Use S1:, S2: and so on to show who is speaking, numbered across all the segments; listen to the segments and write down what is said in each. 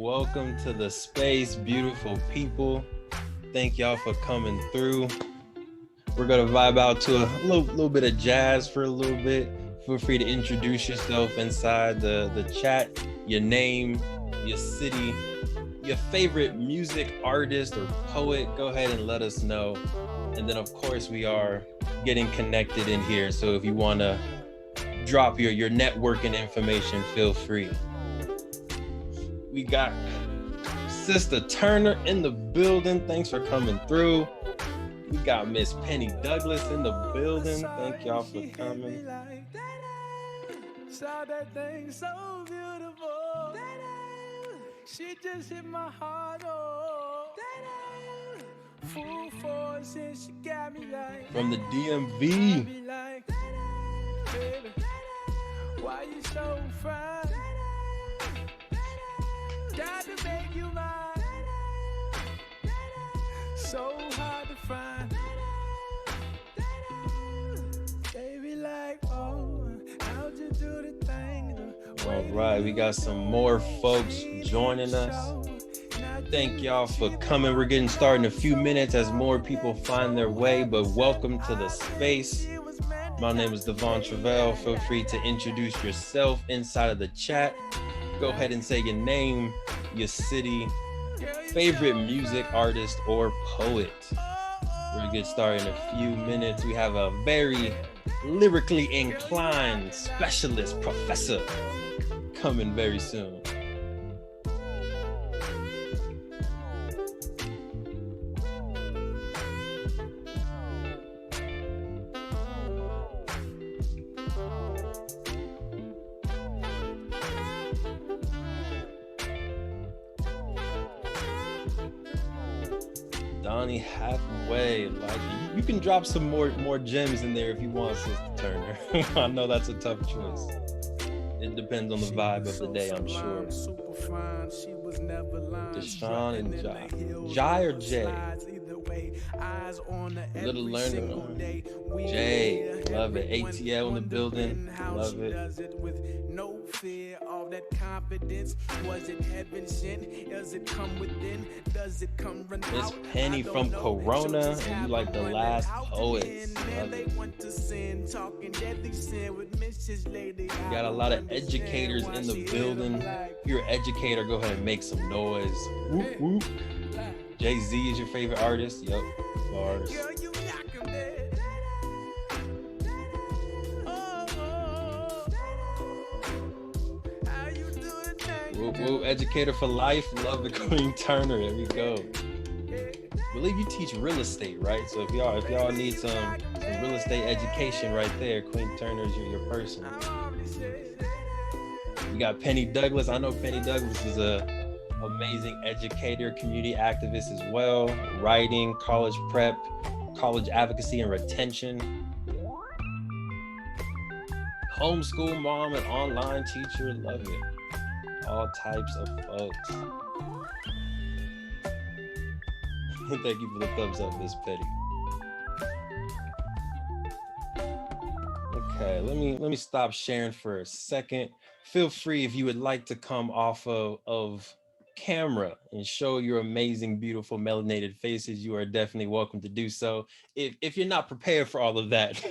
S1: Welcome to the space, beautiful people. Thank y'all for coming through. We're gonna vibe out to a little bit of jazz for a little bit. Feel free to introduce yourself inside the chat, your name, your city, your favorite music artist or poet. Go ahead and let us know. And then of course we are getting connected in here. So if you wanna drop your networking information, feel free. We got Sister Turner in the building. Thanks for coming through. We got Miss Penny Douglas in the building. Thank y'all for coming.
S2: Saw that thing so beautiful. She just hit my heart. Full force and she got me like.
S1: From the DMV.
S2: Like, baby, why you so fine? Got to make you mine. So hard to find. Baby, like, oh, how'd you do the thing?
S1: All right, we got some more folks joining us. Thank y'all for coming. We're getting started in a few minutes as more people find their way, but welcome to the space. My name is Devon Travell. Feel free to introduce yourself inside of the chat. Go ahead and say your name, your city, favorite music artist or poet. We're gonna get started in a few minutes. We have a very lyrically inclined specialist professor coming very soon. Donnie Hathaway, like you can drop some more gems in there if you want, Sister Turner. I know that's a tough choice. It depends on the vibe of the day, I'm sure. Deshaun and Jai. Jai or Jay? Little learner. Jay, love it. ATL in the building, love it.
S2: No fear, all that confidence. Was it heaven sent? Does it come within? Does it come run out?
S1: Miss Penny from Corona, and you like the last poets. We got a lot of educators in the building. If you're an educator, go ahead and make some noise. Whoop, whoop. Jay-Z is your favorite artist? Yep, bars. Whoop, whoop. Educator for life. Love the Queen Turner. There we go. I believe you teach real estate, right? So if y'all need some real estate education right there, Queen Turner is your person. We got Penny Douglas. I know Penny Douglas is a amazing educator, community activist as well. Writing, college prep, college advocacy and retention. Homeschool mom and online teacher. Love it. All types of folks. Thank you for the thumbs up, Miss Petty. Okay, let me stop sharing for a second. Feel free if you would like to come off of camera and show your amazing, beautiful melanated faces. You are definitely welcome to do so. If you're not prepared for all of that,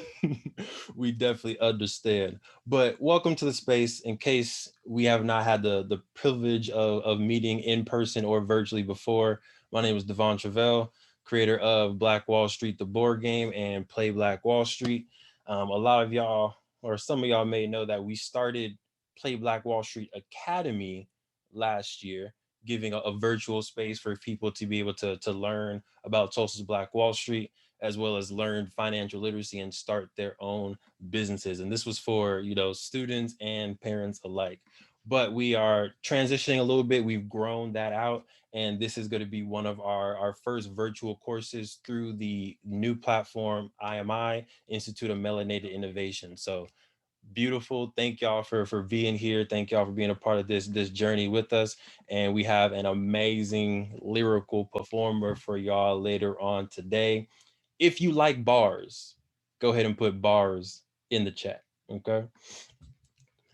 S1: we definitely understand. But welcome to the space. In case we have not had the privilege of meeting in person or virtually before, my name is Devon Travell, creator of Black Wall Street, the board game, and Play Black Wall Street. A lot of y'all, or some of y'all may know that we started Play Black Wall Street Academy last year, giving a virtual space for people to be able to learn about Tulsa's Black Wall Street, as well as learn financial literacy and start their own businesses. And this was for, students and parents alike. But we are transitioning a little bit. We've grown that out. And this is going to be one of our first virtual courses through the new platform, iMi, Institute of Melanated Innovation. So beautiful. Thank y'all for being here. Thank y'all for being a part of this journey with us. And we have an amazing lyrical performer for y'all later on today. If you like bars, go ahead and put bars in the chat. Okay.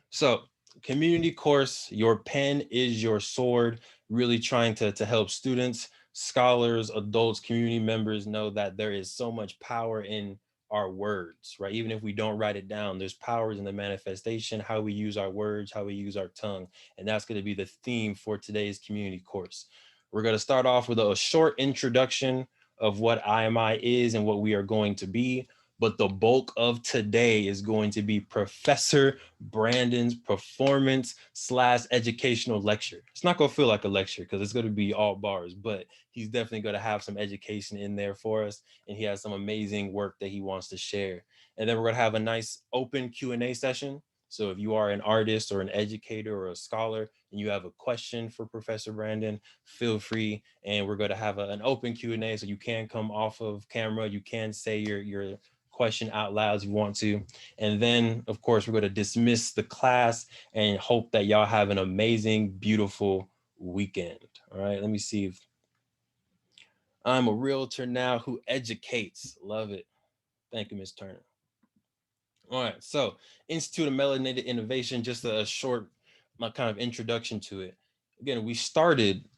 S1: So community course, your pen is your sword, really trying to help students, scholars, adults, community members know that there is so much power in our words, right? Even if we don't write it down, there's powers in the manifestation, how we use our words, how we use our tongue. And that's going to be the theme for today's community course. We're going to start off with a short introduction of what IMI is and what we are going to be. But the bulk of today is going to be Professor Brandon's performance slash educational lecture. It's not going to feel like a lecture because it's going to be all bars, but he's definitely going to have some education in there for us. And he has some amazing work that he wants to share. And then we're going to have a nice open Q&A session. So if you are an artist or an educator or a scholar and you have a question for Professor Brandon, feel free. And we're going to have an open Q&A so you can come off of camera. You can say your question out loud if you want to. And then, of course, we're going to dismiss the class and hope that y'all have an amazing, beautiful weekend. All right, let me see if I'm a realtor now who educates. Love it. Thank you, Ms. Turner. All right, so Institute of Melanated Innovation, just a short my kind of introduction to it. Again, we started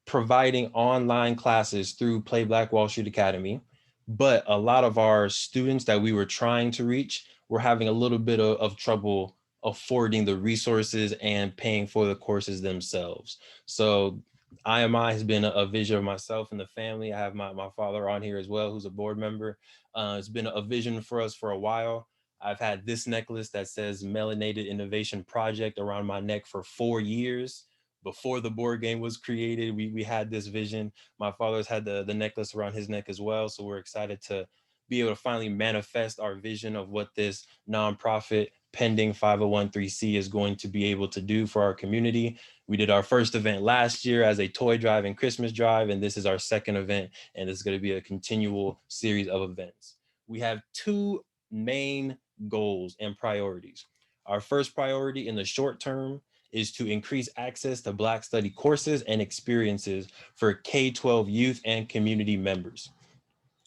S1: providing online classes through Play Black Wall Street Academy, but a lot of our students that we were trying to reach were having a little bit of trouble affording the resources and paying for the courses themselves. So IMI has been a vision of myself and the family. I have my father on here as well, who's a board member. It's been a vision for us for a while. I've had this necklace that says Melanated Innovation Project around my neck for 4 years. Before the board game was created, we had this vision. My father's had the necklace around his neck as well. So we're excited to be able to finally manifest our vision of what this nonprofit pending 501c is going to be able to do for our community. We did our first event last year as a toy drive and Christmas drive, and this is our second event, and it's going to be a continual series of events. We have two main goals and priorities. Our first priority in the short term is to increase access to Black study courses and experiences for K-12 youth and community members.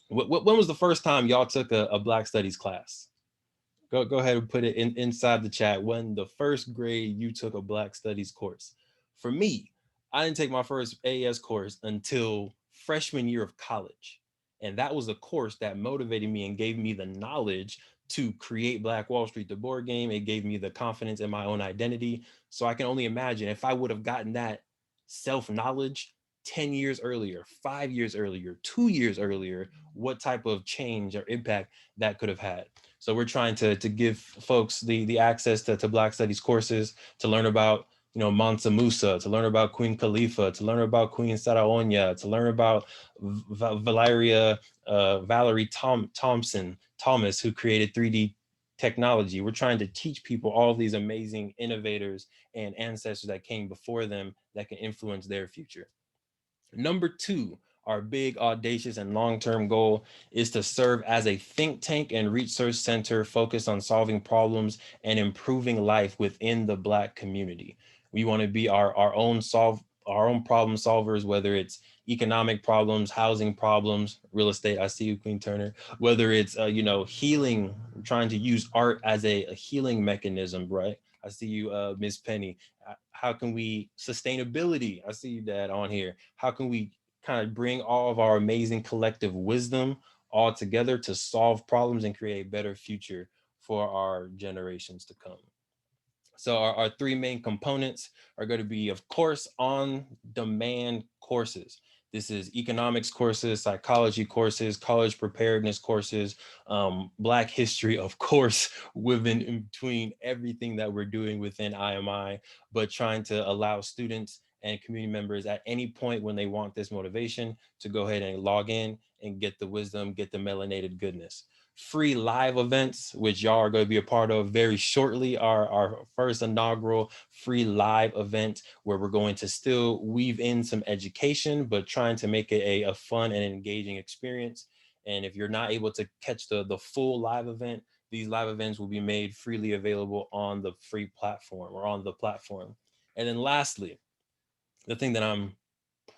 S1: When was the first time y'all took a Black studies class? Go ahead and put it inside the chat. When the first grade you took a Black Studies course. For me, I didn't take my first AS course until freshman year of college. And that was a course that motivated me and gave me the knowledge to create Black Wall Street, the board game. It gave me the confidence in my own identity. So I can only imagine if I would have gotten that self knowledge 10 years earlier, 5 years earlier, 2 years earlier, what type of change or impact that could have had. So we're trying to give folks the access to Black Studies courses to learn about Mansa Musa, to learn about Queen Khalifa, to learn about Queen Saraonya, to learn about Valerie Thompson Thomas, who created 3D technology. We're trying to teach people all of these amazing innovators and ancestors that came before them that can influence their future. Number two, our big, audacious, and long term goal is to serve as a think tank and research center focused on solving problems and improving life within the Black community. We want to be our own problem solvers, whether it's economic problems, housing problems, real estate. I see you, Queen Turner. Whether it's healing, trying to use art as a healing mechanism, right? I see you, Miss Penny. How can we sustainability? I see you, Dad, on here. How can we kind of bring all of our amazing collective wisdom all together to solve problems and create a better future for our generations to come? So our three main components are going to be, of course, on-demand courses. This is economics courses, psychology courses, college preparedness courses, Black history, of course, within in between everything that we're doing within IMI, but trying to allow students and community members at any point when they want this motivation to go ahead and log in and get the wisdom, get the melanated goodness. Free live events, which y'all are going to be a part of very shortly. Our first inaugural free live event where we're going to still weave in some education, but trying to make it a fun and engaging experience. And if you're not able to catch the full live event, these live events will be made freely available on the free platform or on the platform. And then lastly, the thing that I'm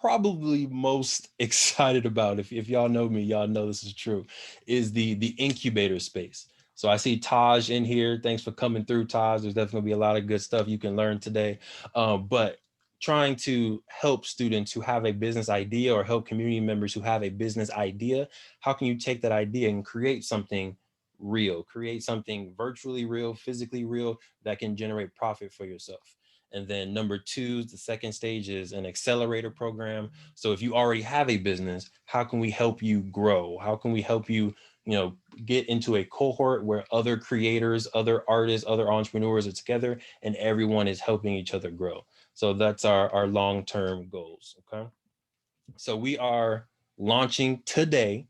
S1: probably most excited about, if y'all know me, y'all know this is true, is the incubator space. So I see Taj in here. Thanks for coming through, Taj. There's definitely gonna be a lot of good stuff you can learn today. But trying to help students who have a business idea or help community members who have a business idea, how can you take that idea and create something real, create something virtually real, physically real that can generate profit for yourself? And then number two, the second stage is an accelerator program. So if you already have a business, how can we help you grow? How can we help you, get into a cohort where other creators, other artists, other entrepreneurs are together and everyone is helping each other grow? So that's our long-term goals. Okay. So we are launching today.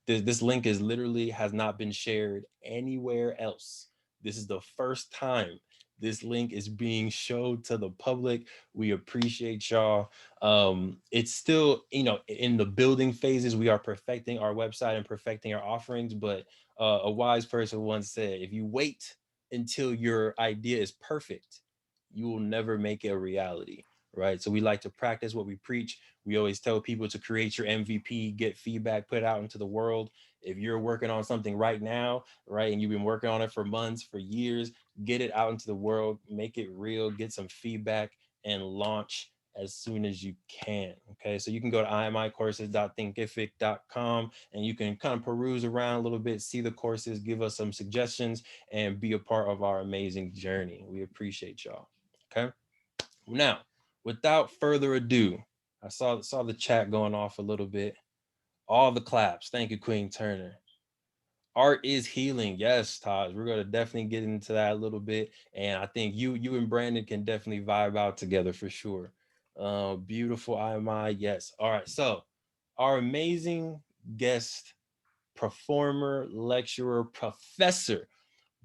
S1: This link is literally has not been shared anywhere else. This is the first time this link is being showed to the public. We appreciate y'all. It's still, in the building phases. We are perfecting our website and perfecting our offerings. But a wise person once said, if you wait until your idea is perfect, you will never make it a reality. Right. So we like to practice what we preach. We always tell people to create your MVP, get feedback, put it out into the world. If you're working on something right now, right, and you've been working on it for months, for years, get it out into the world, make it real, get some feedback, and launch as soon as you can. Okay, so you can go to imicourses.thinkific.com and you can kind of peruse around a little bit, see the courses, give us some suggestions, and be a part of our amazing journey. We appreciate y'all. Okay, now without further ado, I saw the chat going off a little bit. All the claps. Thank you, Queen Turner. Art is healing. Yes, Taj. We're gonna definitely get into that a little bit. And I think you and Brandon can definitely vibe out together for sure. Beautiful iMi. Yes. All right. So our amazing guest, performer, lecturer, professor,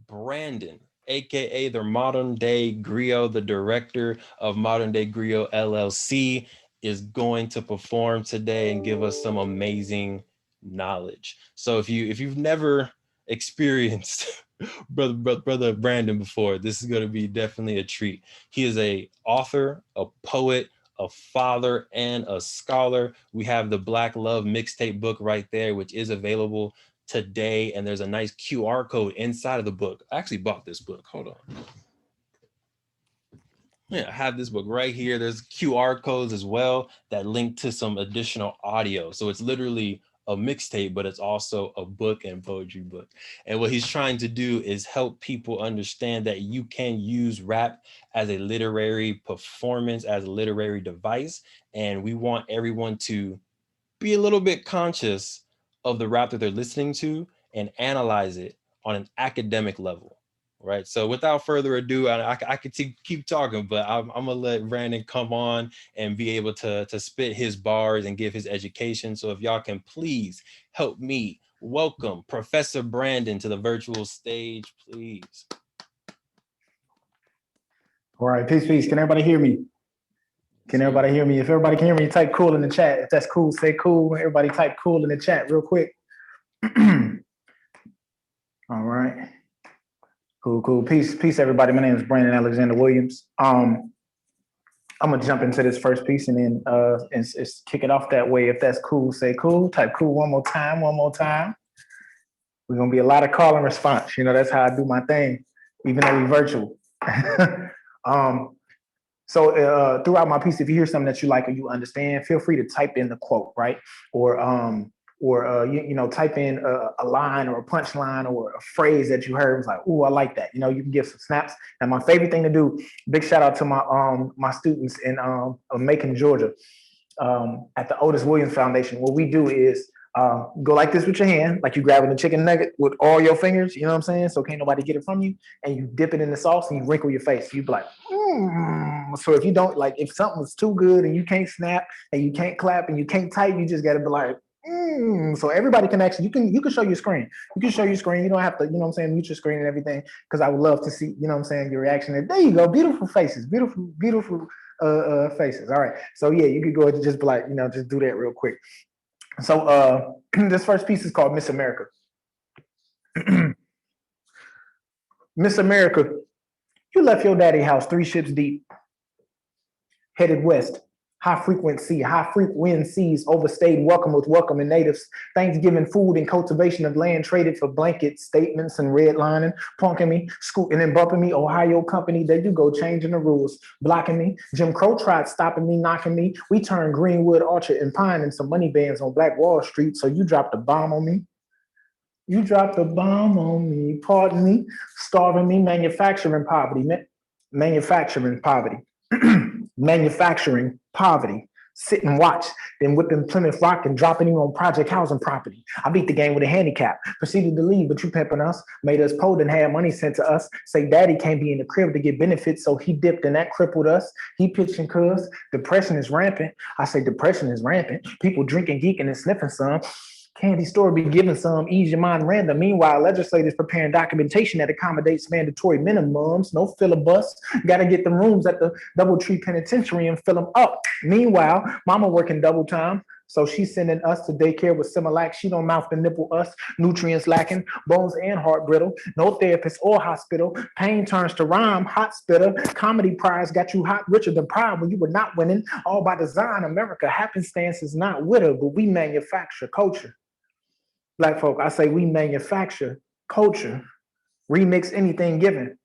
S1: Brandon, aka the Modern Day Griot, the director of Modern Day Griot LLC, is going to perform today and give us some amazing knowledge. So if you've never experienced brother Brandon before, this is going to be definitely a treat. He is a author, a poet, a father, and a scholar. We have the Black Love mixtape book right there, which is available today, and there's a nice QR code inside of the book. I actually bought this book. Hold on. Yeah, I have this book right here. There's QR codes as well that link to some additional audio. So it's literally a mixtape, but it's also a book and poetry book. And what he's trying to do is help people understand that you can use rap as a literary performance, as a literary device. And we want everyone to be a little bit conscious of the rap that they're listening to and analyze it on an academic level. Right. So without further ado, I could keep talking, but I'm gonna let Brandon come on and be able to spit his bars and give his education. So if y'all can please help me welcome Professor Brandon to the virtual stage, please.
S3: All right, peace, peace. Can everybody hear me? Can everybody hear me? If everybody can hear me, type cool in the chat. If that's cool, say cool. Everybody type cool in the chat real quick. All right. Cool, cool. Peace, peace, everybody. My name is Brandon Alexander Williams. I'm gonna jump into this first piece and then it's kick it off that way. If that's cool, say cool. Type cool one more time, one more time. We're gonna be a lot of call and response. That's how I do my thing, even though we're virtual. So throughout my piece, if you hear something that you like or you understand, feel free to type in the quote, right? Or type in a line or a punchline or a phrase that you heard. It's like, "Ooh, I like that." You can give some snaps. And my favorite thing to do, big shout out to my students in Macon, Georgia, at the Otis Williams Foundation. What we do is go like this with your hand, like you grabbing a chicken nugget with all your fingers, you know what I'm saying? So can't nobody get it from you. And you dip it in the sauce and you wrinkle your face. You be like, So if you don't, like, if something's too good and you can't snap and you can't clap and you can't type, you just gotta be like, So everybody can actually, you can show your screen. You can show your screen. You don't have to, mute your screen and everything, because I would love to see, your reaction. And there you go. Beautiful faces, beautiful, beautiful faces. All right. So yeah, you could go ahead and just be like, just do that real quick. So this first piece is called Miss America. Miss America, you left your daddy house 3 ships deep, headed west High frequencies overstayed welcome with welcoming natives. Thanksgiving food and cultivation of land traded for blanket statements and redlining, punking me, scooting and bumping me. Ohio company, there you go, changing the rules, blocking me. Jim Crow tried stopping me, knocking me. We turned Greenwood, Orchard, and Pine and some money bands on Black Wall Street. So you dropped a bomb on me. You dropped a bomb on me. Pardon me, starving me, manufacturing poverty, manufacturing poverty. Sit and watch, then whipping Plymouth Rock and dropping you on project housing property. I beat the game with a handicap, proceeded to leave, but you pimping us, made us poor and had money sent to us. Say daddy can't be in the crib to get benefits, so he dipped and that crippled us. He pitching cuz depression is rampant. I say depression is rampant. People drinking, geeking, and sniffing some. Candy store be giving some, ease your mind random. Meanwhile, legislators preparing documentation that accommodates mandatory minimums. No filibust. Got to get the rooms at the Doubletree Penitentiary and fill them up. Meanwhile, mama working double time. So she's sending us to daycare with Similac. She don't mouth to nipple us. Nutrients lacking, bones and heart brittle. No therapist or hospital. Pain turns to rhyme. Hot spitter. Comedy prize got you hot richer than pride when you were not winning. All by design. America happenstance is not with her, but we manufacture culture. Black folk, I say we manufacture culture, remix anything given.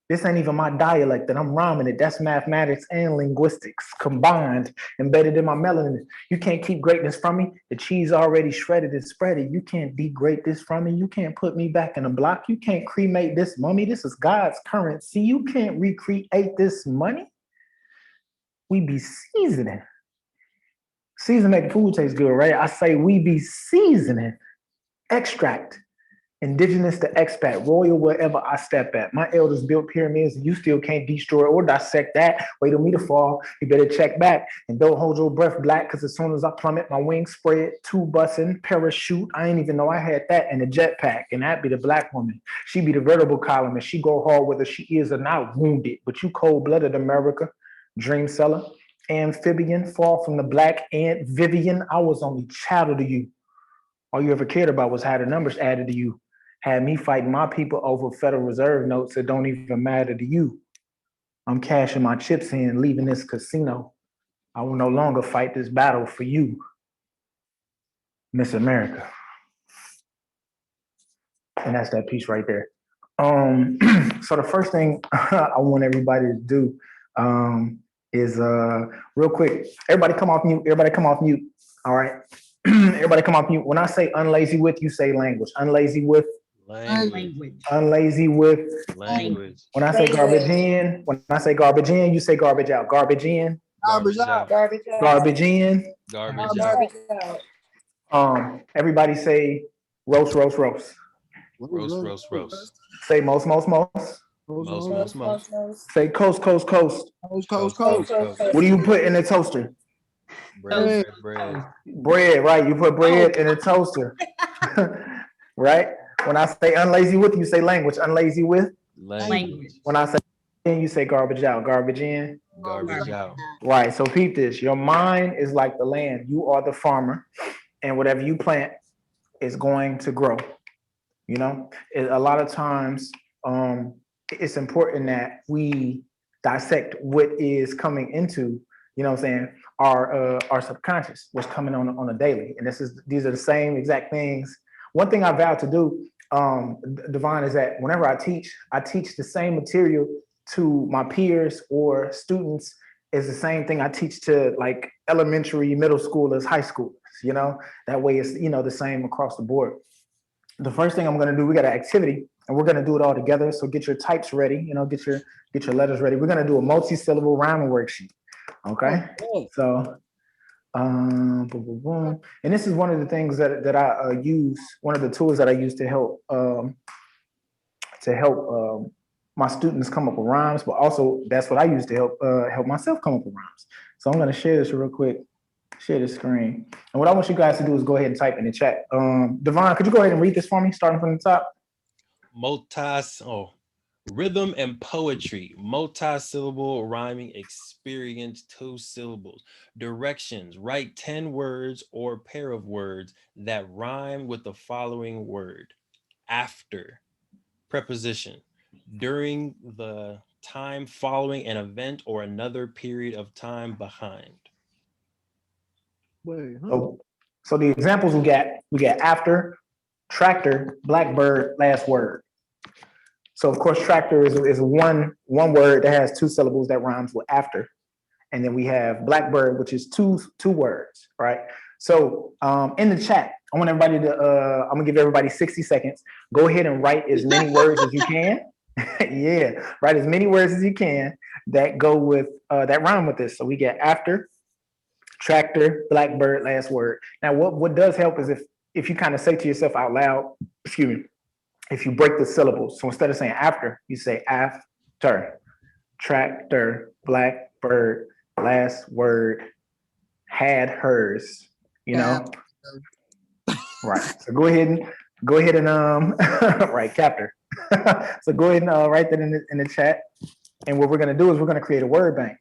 S3: This ain't even my dialect that I'm rhyming it. That's mathematics and linguistics combined, embedded in my melanin. You can't keep greatness from me. The cheese already shredded and spreaded. You can't degrade this from me. You can't put me back in a block. You can't cremate this mummy. This is God's currency. You can't recreate this money. We be seasoning. Season make food taste good, right? I say we be seasoning. Extract, indigenous to expat, royal wherever I step at. My elders built pyramids and you still can't destroy or dissect that. Wait on me to fall. You better check back and don't hold your breath black because as soon as I plummet, my wings spread, two bussin', parachute. I ain't even know I had that in a jetpack. And that be the black woman. She be the vertebral column and she go hard whether she is or not wounded. But you cold-blooded America, dream seller, amphibian, fall from the black ant, Vivian. I was only chattel to you. All you ever cared about was how the numbers added to you. Had me fighting my people over Federal Reserve notes that don't even matter to you. I'm cashing my chips in, leaving this casino. I will no longer fight this battle for you, Miss America. And that's that piece right there. So the first thing I want everybody to do is real quick. Everybody come off mute. Everybody come off mute. All right. Everybody come off mute. When I say unlazy with, you say language. Unlazy with.
S1: Language.
S3: Unlazy with.
S1: Language.
S3: When I say garbage in, when I say garbage in, you say garbage out. Garbage in.
S1: Garbage out.
S4: Garbage out.
S3: Garbage in.
S1: Garbage out.
S4: Garbage out.
S3: Everybody say roast, roast, roast.
S1: Roast, roast, roast.
S3: Say most, most, most.
S1: Most, most, most.
S3: Say coast, coast, coast.
S1: Coast, coast, coast.
S3: What do you put in the toaster?
S1: Bread, bread.
S3: Bread, right? You put bread in a toaster, right? When I say unlazy with, you say language. Unlazy with.
S1: Language.
S3: When I say in, you say garbage out. Garbage in.
S1: Garbage out.
S3: Right. So peep this. Your mind is like the land. You are the farmer, and whatever you plant is going to grow. You know, a lot of times it's important that we dissect what is coming into, you know what I'm saying, our subconscious, what's coming on a daily. And these are the same exact things. One thing I vow to do, Divine, is that whenever I teach the same material to my peers or students is the same thing I teach to like elementary, middle schoolers, high schoolers, you know, that way it's, you know, the same across the board. The first thing I'm going to do, we got an activity and we're going to do it all together. So get your types ready, you know, get your letters ready. We're going to do a multi-syllable rhyming worksheet. Okay. So, boom, boom, boom. And this is one of the things that I use, one of the tools that I use to help my students come up with rhymes, but also that's what I use to help myself come up with rhymes. So I'm going to share this real quick. Share the screen. And what I want you guys to do is go ahead and type in the chat. Devon, could you go ahead and read this for me, starting from the top?
S1: Rhythm and poetry, multi-syllable rhyming experience, 2 syllables. Directions, write 10 words or pair of words that rhyme with the following word. After, preposition, during the time following an event or another period of time behind.
S4: Wait, huh?
S3: So the examples we got after, tractor, blackbird, last word. So of course, tractor is one word that has two syllables that rhymes with after, and then we have blackbird, which is two words, right? So in the chat, I want everybody to I'm gonna give everybody 60 seconds. Go ahead and write as many words as you can. Yeah, write as many words as you can that go with that rhyme with this. So we get after, tractor, blackbird, last word. Now, what does help is if you kind of say to yourself out loud, excuse me, if you break the syllables. So instead of saying after, you say after, tractor, blackbird, last word, had hers. You know, right? So go ahead and right, captor. So go ahead and write that in the chat. And what we're gonna do is we're gonna create a word bank.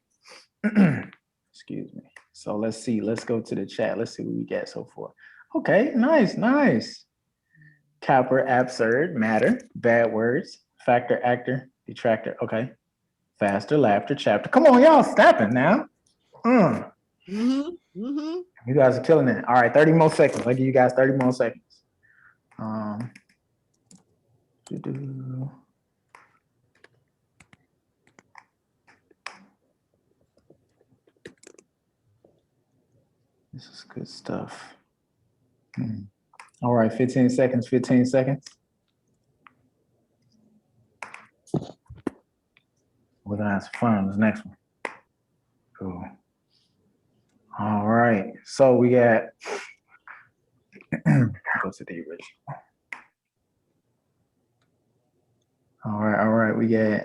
S3: Excuse me. So let's see. Let's go to the chat. Let's see what we get so far. Okay, nice, nice. Capper, absurd, matter, bad words, factor, actor, detractor. Okay. Faster, laughter, chapter. Come on, y'all, snapping now. You guys are killing it. All right, 30 more seconds. I'll give you guys 30 more seconds. This is good stuff. All right, 15 seconds, 15 seconds. We're gonna have some fun on this next one. Cool. All right, so we got, go to the original. All right, we got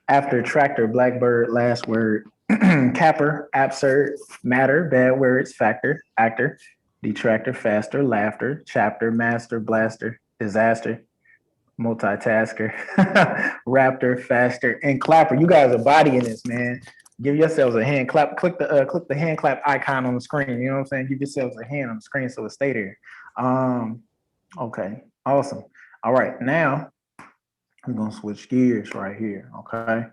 S3: after, tractor, blackbird, last word, capper, absurd, matter, bad words, factor, actor, detractor, faster, laughter, chapter, master, blaster, disaster, multitasker, raptor, faster, and clapper. You guys are bodying this, man. Give yourselves a hand clap. Click the hand clap icon on the screen. You know what I'm saying? Give yourselves a hand on the screen so it stay there. Okay, awesome. All right, now I'm gonna switch gears right here. Okay.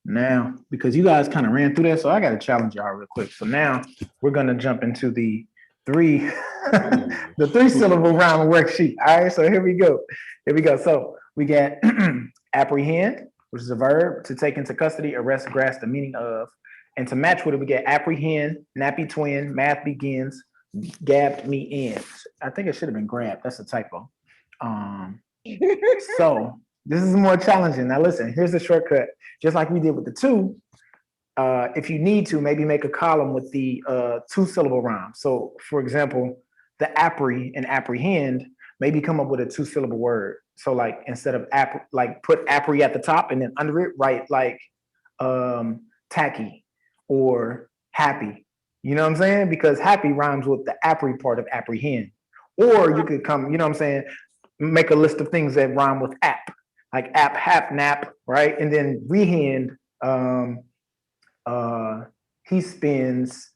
S3: Now, because you guys kind of ran through that, so I got to challenge y'all real quick. So now we're gonna jump into the three syllable rhyme worksheet. All right, so here we go. So we got apprehend, which is a verb to take into custody, arrest, grasp the meaning of. And to match with it, we get apprehend, nappy twin, math begins, gabbed me ends. I think it should have been grabbed. That's a typo. So this is more challenging. Now listen, here's the shortcut. Just like we did with the two, if you need to, maybe make a column with the two syllable rhyme. So for example, the appre and apprehend, maybe come up with a two syllable word. So like instead of like put appre at the top and then under it, write like tacky or happy. You know what I'm saying? Because happy rhymes with the appre part of apprehend. Or you could come, you know what I'm saying, make a list of things that rhyme with app, like app, hap, nap, right? And then rehand, he spins,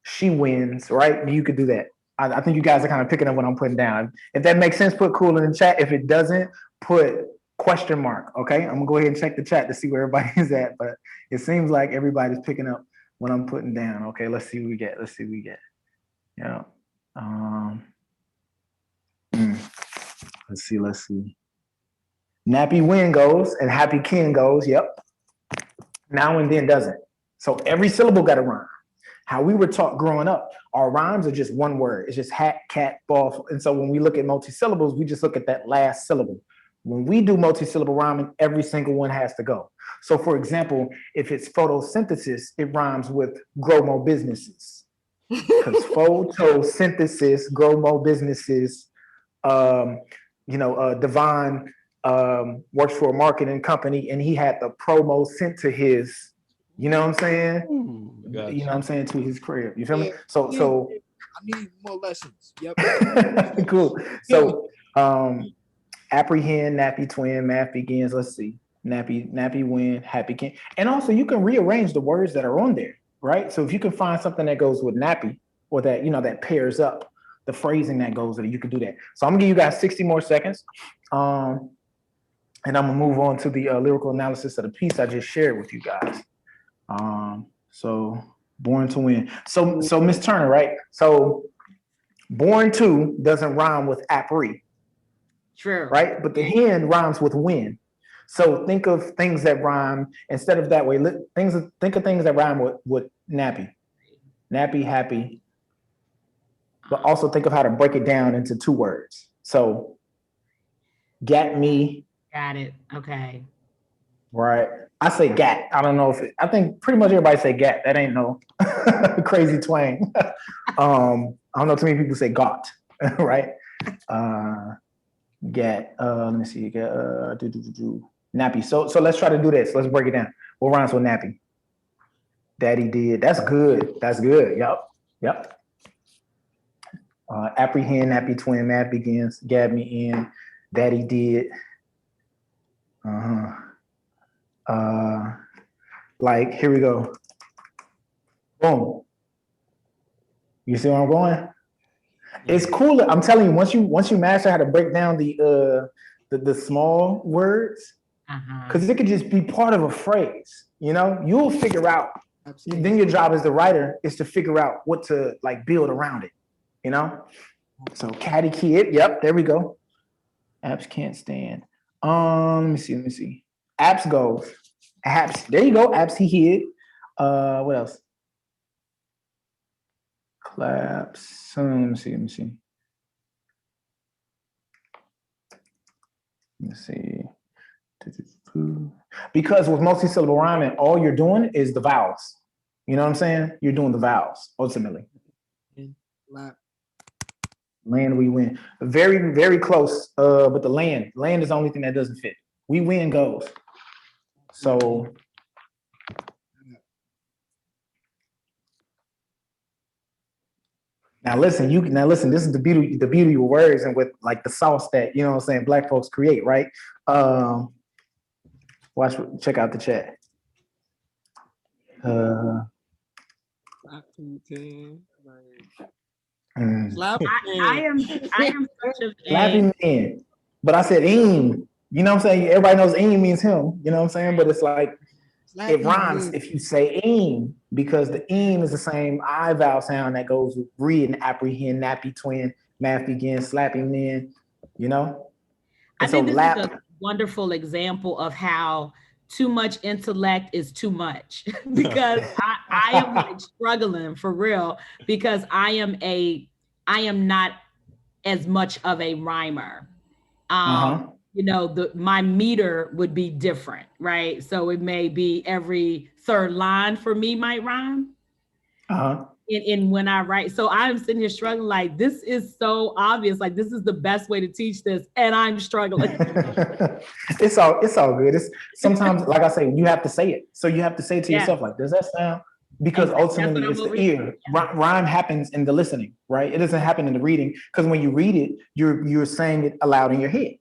S3: she wins, right? You could do that. I think you guys are kind of picking up what I'm putting down. If that makes sense, put cool in the chat. If it doesn't, put question mark, okay? I'm gonna go ahead and check the chat to see where everybody is at, but it seems like everybody's picking up what I'm putting down. Okay, let's see what we get. Yeah. Let's see. Nappy win goes and happy kin goes. Yep. Now and then doesn't. So every syllable got a rhyme. How we were taught growing up, our rhymes are just one word. It's just hat, cat, ball. And so when we look at multi-syllables, we just look at that last syllable. When we do multi-syllable rhyming, every single one has to go. So for example, if it's photosynthesis, it rhymes with grow more businesses. Because photosynthesis, grow more businesses. Devon works for a marketing company and he had the promo sent to his, you know what I'm saying?
S1: Gotcha.
S3: You know what I'm saying, to his crib. You feel me? So
S4: I need more lessons. Yep.
S3: cool. So apprehend, nappy twin, math begins. Let's see. Nappy win, happy king. And also you can rearrange the words that are on there, right? So if you can find something that goes with nappy or that, you know, that pairs up the phrasing that goes with it, you can do that. So I'm gonna give you guys 60 more seconds. And I'm gonna move on to the lyrical analysis of the piece I just shared with you guys. So Born to win. So Miss Turner, right? So born to doesn't rhyme with apri,
S5: True.
S3: right? But the hen rhymes with win. So think of things that rhyme instead of that way. Think of things that rhyme with nappy, nappy, happy. But also think of how to break it down into two words. So gat me,
S5: Got it. Okay.
S3: right? I say gat. I don't know if I think pretty much everybody say gat. That ain't no crazy twang. I don't know too many people say got, right? Gat. Let me see. Nappy. So let's try to do this. Let's break it down. What rhymes with nappy? Daddy did. That's good. That's good. Yep. Apprehend, nappy twin, math begins. Gab me in. Daddy did. Like here we go. Boom. You see where I'm going? It's cool. I'm telling you, once you master how to break down the small words, because it could just be part of a phrase. You'll figure out.
S4: Absolutely.
S3: Then your job as the writer is to figure out what to like build around it. So catty kid. Yep, there we go. Apps can't stand. Let me see. Apps goes. Apps. There you go. Apps he hid. What else? Claps. Let me see. Because with multi-syllable rhyming, all you're doing is the vowels. You know what I'm saying? You're doing the vowels ultimately. Land, we win. Very, very close. But the land is the only thing that doesn't fit. We win goes. So now listen, this is the beauty of words and with like the sauce that, you know what I'm saying, Black folks create, right? Check out the chat.
S5: I am such a
S3: Slapping man. But I said aim. You know what I'm saying? Everybody knows aim means him. You know what I'm saying? But it's like it rhymes if you say aim, because the aim is the same I vowel sound that goes with read and apprehend, nappy twin, math begins, slapping men,
S5: I think this is a wonderful example of how too much intellect is too much because I am like struggling for real because I am not as much of a rhymer. My meter would be different, right? So it may be every third line for me might rhyme. And when I write, so I'm sitting here struggling, like this is so obvious, like this is the best way to teach this, and I'm struggling.
S3: It's all good. It's sometimes, like I say, you have to say it. So you have to say to yourself, like, does that sound? Because ultimately it's the ear. Rhyme happens in the listening, right? It doesn't happen in the reading, because when you read it, you're saying it aloud in your head.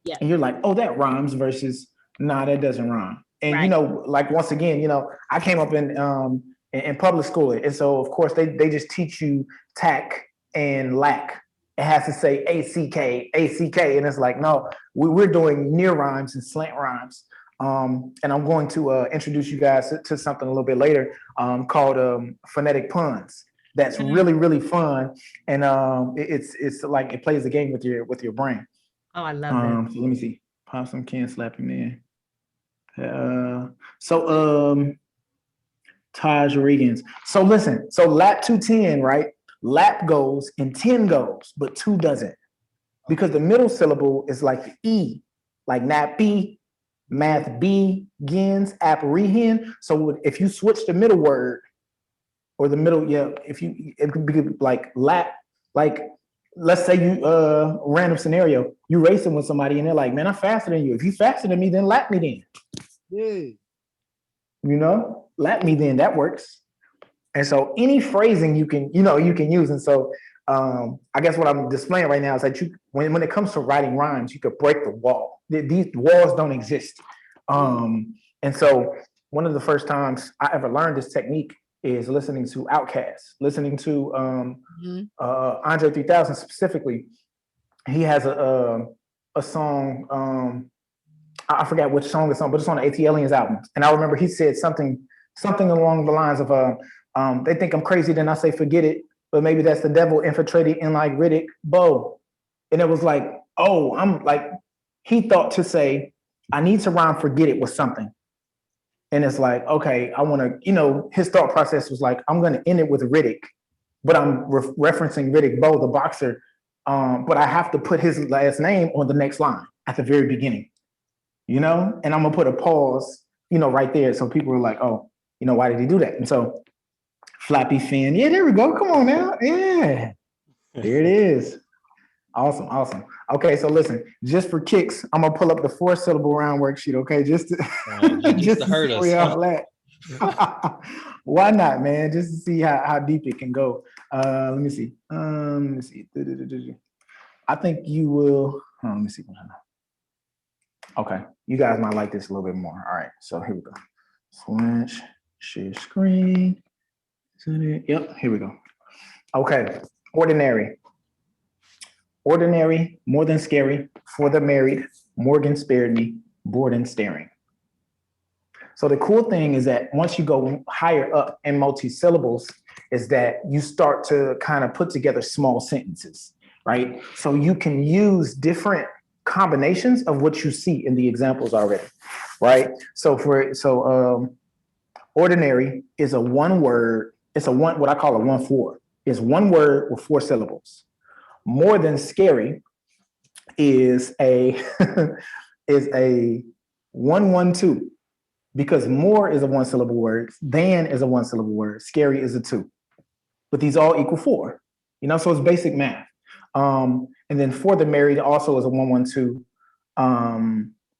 S5: Yeah.
S3: And you're like, oh, that rhymes versus nah, that doesn't rhyme. And like once again, I came up in public school, and so of course they just teach you tack and lack. It has to say ACK, and it's like, no, we're doing near rhymes and slant rhymes. And I'm going to introduce you guys to something a little bit later called phonetic puns. That's really, really fun, and it's like it plays the game with your brain.
S5: Oh, I love that.
S3: So let me see. Possum can slap him in. Taj Regans. So listen. So lap 210, right? Lap goes and 10 goes, but 2 doesn't, because the middle syllable is like the E, like nappy, math begins, apprehend. So if you switch the middle word or the middle, it could be like lap, like let's say you random scenario, you racing with somebody and they're like, man, I'm faster than you. If you faster than me, then lap me then. Yeah. Lap me then, that works. And so any phrasing you can use. And so I guess what I'm displaying right now is that when it comes to writing rhymes, you could break the wall. These walls don't exist. And so one of the first times I ever learned this technique is listening to Outkast, listening to Andre 3000 specifically. He has a song, I forgot which song it's on, but it's on the AT Aliens album. And I remember he said something along the lines of They think I'm crazy, then I say forget it. But maybe that's the devil infiltrated in like Riddick Bow. And it was like, oh, I'm like, he thought to say, I need to rhyme forget it with something. And it's like, okay, I want to, his thought process was like, I'm going to end it with Riddick, but I'm referencing Riddick Bowe, the boxer. But I have to put his last name on the next line at the very beginning, and I'm going to put a pause, right there. So people were like, oh, why did he do that? And so Flappy Fin, yeah, there we go. Come on now. Yeah, there it is. Awesome. Okay, so listen, just for kicks, I'm gonna pull up the 4-syllable round worksheet. Okay, just to
S1: just to hurt us.
S3: Why not, man? Just to see how deep it can go. Let me see. I think you will. Let me see. Okay, you guys might like this a little bit more. All right, so here we go. Switch, share screen. Yep, here we go. Okay, ordinary. Ordinary, more than scary, for the married, Morgan spared me, bored and staring. So the cool thing is that once you go higher up in multi-syllables, is that you start to kind of put together small sentences, right? So you can use different combinations of what you see in the examples already, right? So ordinary is a one word, it's what I call a 1-4. It's one word with 4 syllables. More than scary is a is a 1-1-2, because more is a 1-syllable word, than is a 1-syllable word, scary is a 2. But these all equal 4, so it's basic math. And then for the married also is a 1-1-2.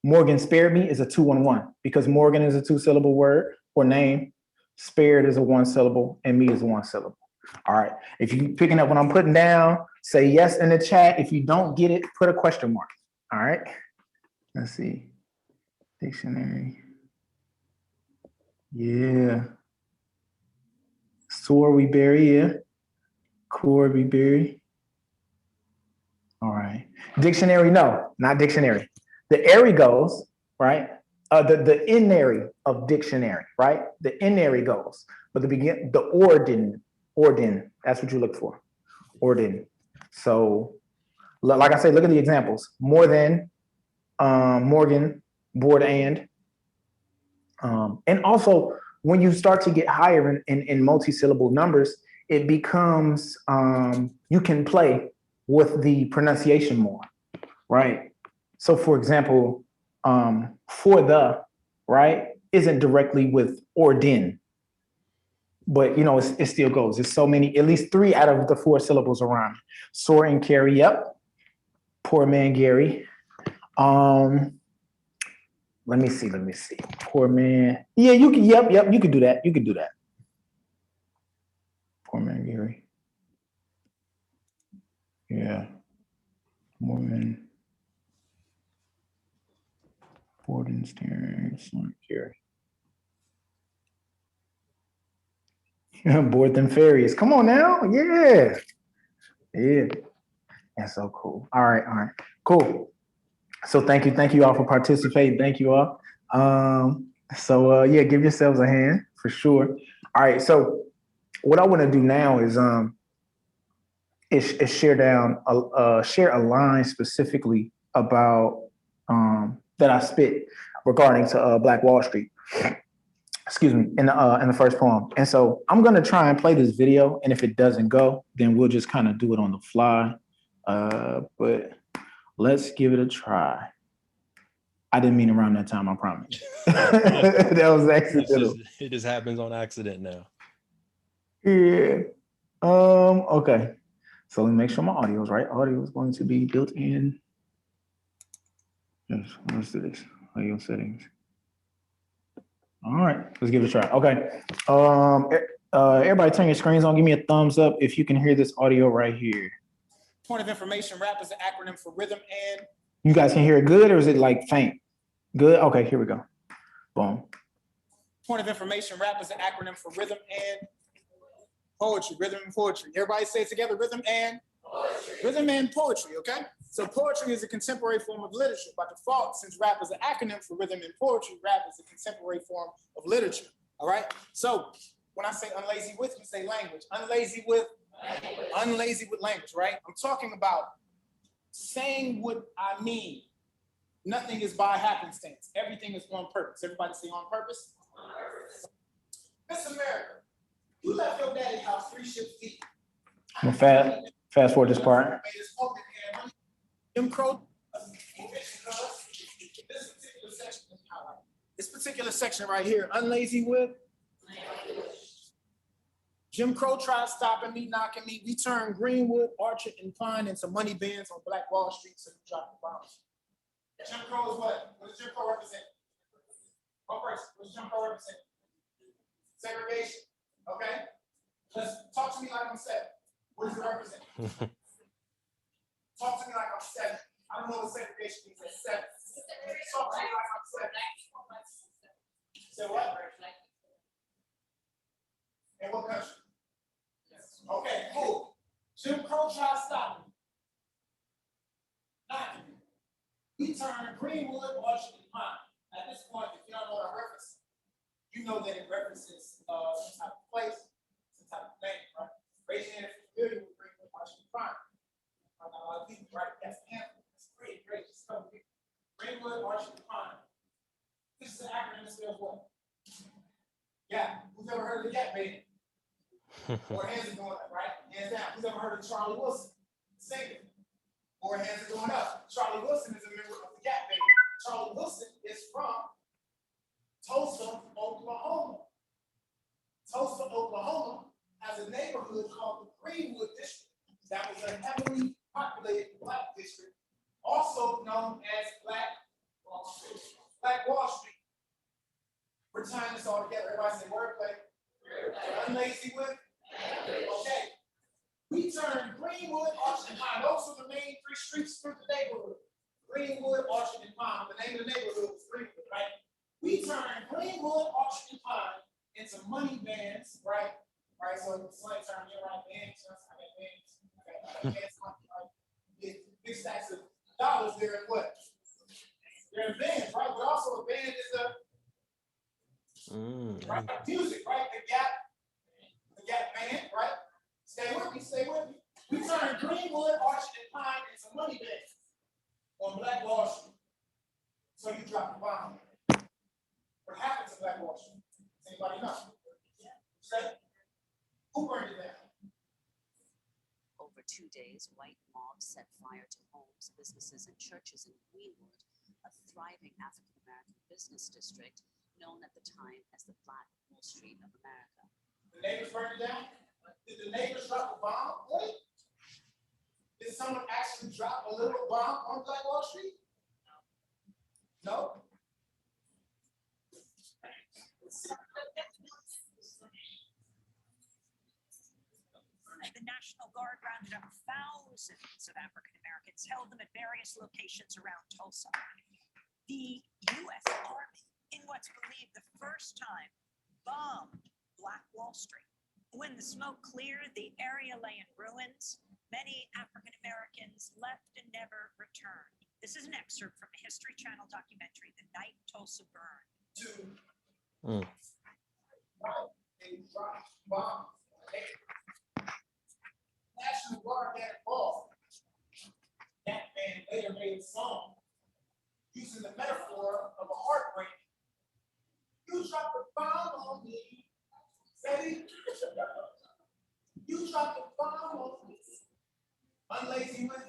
S3: Morgan spared me is a 2-1-1, because Morgan is a 2-syllable word or name, spared is a 1-syllable, and me is a 1-syllable. All right. If you're picking up what I'm putting down, say yes in the chat. If you don't get it, put a question mark. All right. Let's see. Dictionary. Yeah. Soar we bury, yeah. Core we bury. All right. Dictionary, no, not dictionary. The airy goes, right? The inary of dictionary, right? The inary goes. But the ordin, that's what you look for. Ordin. So, like I said, look at the examples. More than, Morgan, board and also when you start to get higher in multi-syllable numbers, it becomes, you can play with the pronunciation more, right? So for example, for the, right, isn't directly with ordin, but it still goes. There's so many, at least 3 out of the 4 syllables around. Soar and carry, yep. Poor man Gary. Let me see. Poor man. Yeah, you can, yep, you can do that. Poor man Gary. Yeah. Morgan. Borden staring, Soar Gary. Board them fairies. Come on now. Yeah. That's so cool. All right. Cool. So thank you all for participating. Thank you all. Yeah, give yourselves a hand for sure. All right. So what I want to do now is share a line specifically about that I spit regarding to Black Wall Street. Excuse me, in the first poem. And so I'm gonna try and play this video, and if it doesn't go, then we'll just kind of do it on the fly. But let's give it a try. I didn't mean around that time, I promise. That was accidental.
S1: It just happens on accident now.
S3: Yeah. Okay. So let me make sure my audio is right. Audio is going to be built in. Yes, let's do this. Audio settings. All right, let's give it a try. Okay. Everybody turn your screens on. Give me a thumbs up if you can hear this audio right here.
S6: Point of information, RAP is an acronym for rhythm and.
S3: You guys can hear it good, or is it like faint? Good? Okay, here we go. Boom.
S6: Point of information, RAP is an acronym for rhythm and poetry, rhythm and poetry. Everybody say it together, rhythm and poetry. Rhythm and poetry, okay? So poetry is a contemporary form of literature. By default, since RAP is an acronym for rhythm and poetry, RAP is a contemporary form of literature, all right? So When I say unlazy with, you say language. Unlazy with language, right? I'm talking about saying what I mean. Nothing is by happenstance. Everything is on purpose. Everybody say on purpose? Miss America, you left your daddy's house 3 ships deep.
S3: I'm gonna fast forward this part.
S6: Jim Crow. This particular section right here, unlazy with. Jim Crow tried stopping me, knocking me. We turned Greenwood, Orchard, and Pine into money bins on Black Wall Street, so we dropped the bombs. Jim Crow is what? What does Jim Crow represent? What does Jim Crow represent? Segregation. Okay? Let's talk to me like I'm 7. What does it represent? Talk to me like I'm 7. I don't know what segregation means at 7. Talk to me like I'm 7. Say what? In what country? Okay, cool. Jim Crow tried stopping me. Knocking me. We turned Greenwood, Orchard, and Pine. At this point, if you don't know what I reference, you know that it references some type of place, some type of thing, right? Raise your hand if you're familiar with Greenwood, Orchard, and Pine. I got a lot of people, right? That's the anthem. That's great, great. Just come here. Greenwood, Orchard, and Pine. This is an acronym that spells what? Yeah. Who's ever heard of the Gap Band? Or hands are going up, right? Hands down. Who's ever heard of Charlie Wilson? Singer. Or hands are going up. Charlie Wilson is a member of the Gap Band. Charlie Wilson is from Tulsa, Oklahoma. Tulsa, Oklahoma has a neighborhood called the Greenwood District. That was a heavily populated Black district, also known as Black Wall Street. We're tying this all together. Everybody say wordplay. Unlazy with. Okay. We turned Greenwood, Orchard, and Pine. Those are the main 3 streets through the neighborhood. Greenwood, Orchard, and Pine. The name of the neighborhood was Greenwood, right? We turned Greenwood, Orchard, and Pine into money bands, right? Right. So the slang term here, right? Bands. I got bands. Okay. Bands, right? Big stacks of dollars there in what? They're in bands, right? But also a band is a right? Music, right? The Gap Band, right? Stay with me, stay with me. We turned Greenwood, Orchard, and Pine into money bands on Black Wall Street. So you dropped the bomb. What happened to Black Wall Street? Does anybody know? Say, who burned it down?
S7: Over 2 days, white mobs set fire to homes, businesses, and churches in Greenwood, a thriving African-American business district known at the time as the Black Wall Street of America.
S6: The neighbors burned it down? Did the neighbors drop a bomb? What? Did someone actually drop a little bomb on Black Wall Street? No?
S7: The National Guard rounded up thousands of African Americans, held them at various locations around Tulsa. The U.S. Army, in what's believed the first time, bombed Black Wall Street. When the smoke cleared, the area lay in ruins. Many African Americans left and never returned. This is an excerpt from a History Channel documentary, The Night Tulsa Burned.
S6: They dropped bombs. National Guard got involved. That band later made a song using the metaphor of a heartbreak. You dropped a bomb on me. Say, you dropped a bomb on me. Unlazy with.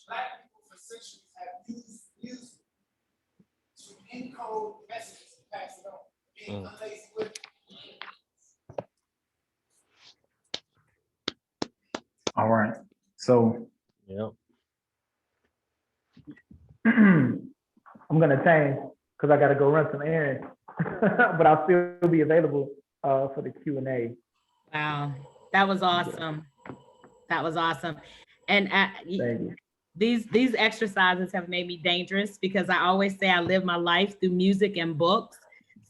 S6: Black people for centuries have used music to encode messages and pass it on. Being unlazy with.
S3: All right. So
S1: Yep.
S3: I'm gonna change because I gotta go run some errands, but I'll still be available for the Q&A.
S5: Wow, that was awesome. That was awesome. And
S3: Thank you.
S5: these exercises have made me dangerous because I always say I live my life through music and books.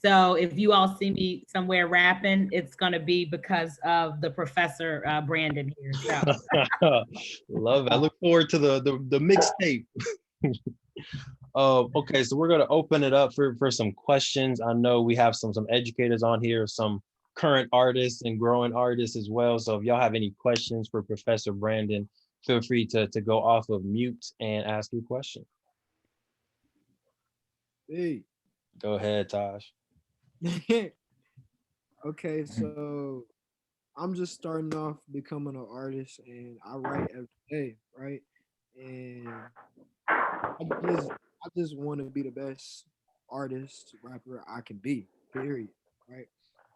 S5: So if you all see me somewhere rapping, it's going to be because of the professor Brandon here. So.
S1: Love it. I look forward to the mixtape. Okay, so we're going to open it up for some questions. I know we have some educators on here, some current artists and growing artists as well. So if y'all have any questions for Professor Brandon, feel free to go off of mute and ask your question.
S4: Hey.
S1: Go ahead, Taj.
S4: Okay, so I'm just starting off becoming an artist, and I write every day, right? And I just want to be the best artist rapper I can be. Period. Right.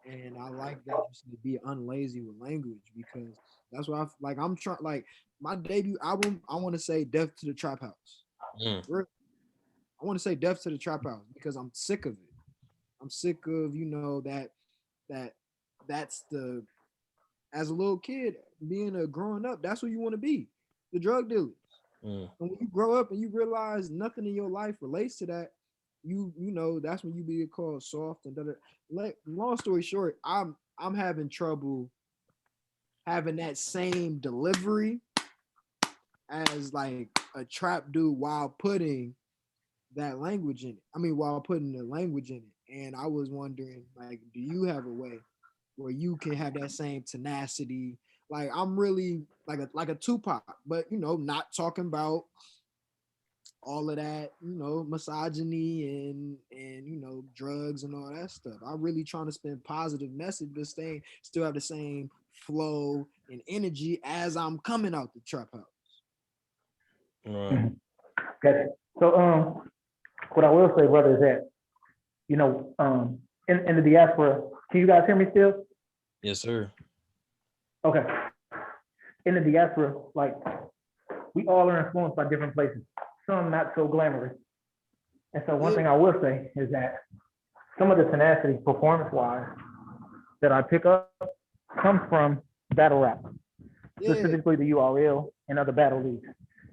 S4: And I like that just to be unlazy with language because that's what like. I'm trying like my debut album. I want to say "Death to the Trap House."
S1: Mm.
S4: I want to say "Death to the Trap House" because I'm sick of it. I'm sick of that that's the as a little kid being a growing up. That's what you want to be, the drug dealers.
S1: Mm.
S4: And when you grow up and you realize nothing in your life relates to that, you know that's when you be called soft and like long story short, I'm having trouble having that same delivery as like a trap dude while putting that language in it. I mean while putting the language in it. And I was wondering, like, do you have a way where you can have that same tenacity? Like I'm really like a Tupac, but not talking about all of that, misogyny and drugs and all that stuff. I'm really trying to spend positive message, but still have the same flow and energy as I'm coming out the trap house.
S1: Right.
S3: Gotcha. So what I will say, brother, is that in the diaspora, can you guys hear me still?
S1: Yes, sir.
S3: Okay. In the diaspora, like we all are influenced by different places. Some not so glamorous. And so one thing I will say is that some of the tenacity performance-wise that I pick up comes from battle rap, specifically the URL and other battle leagues.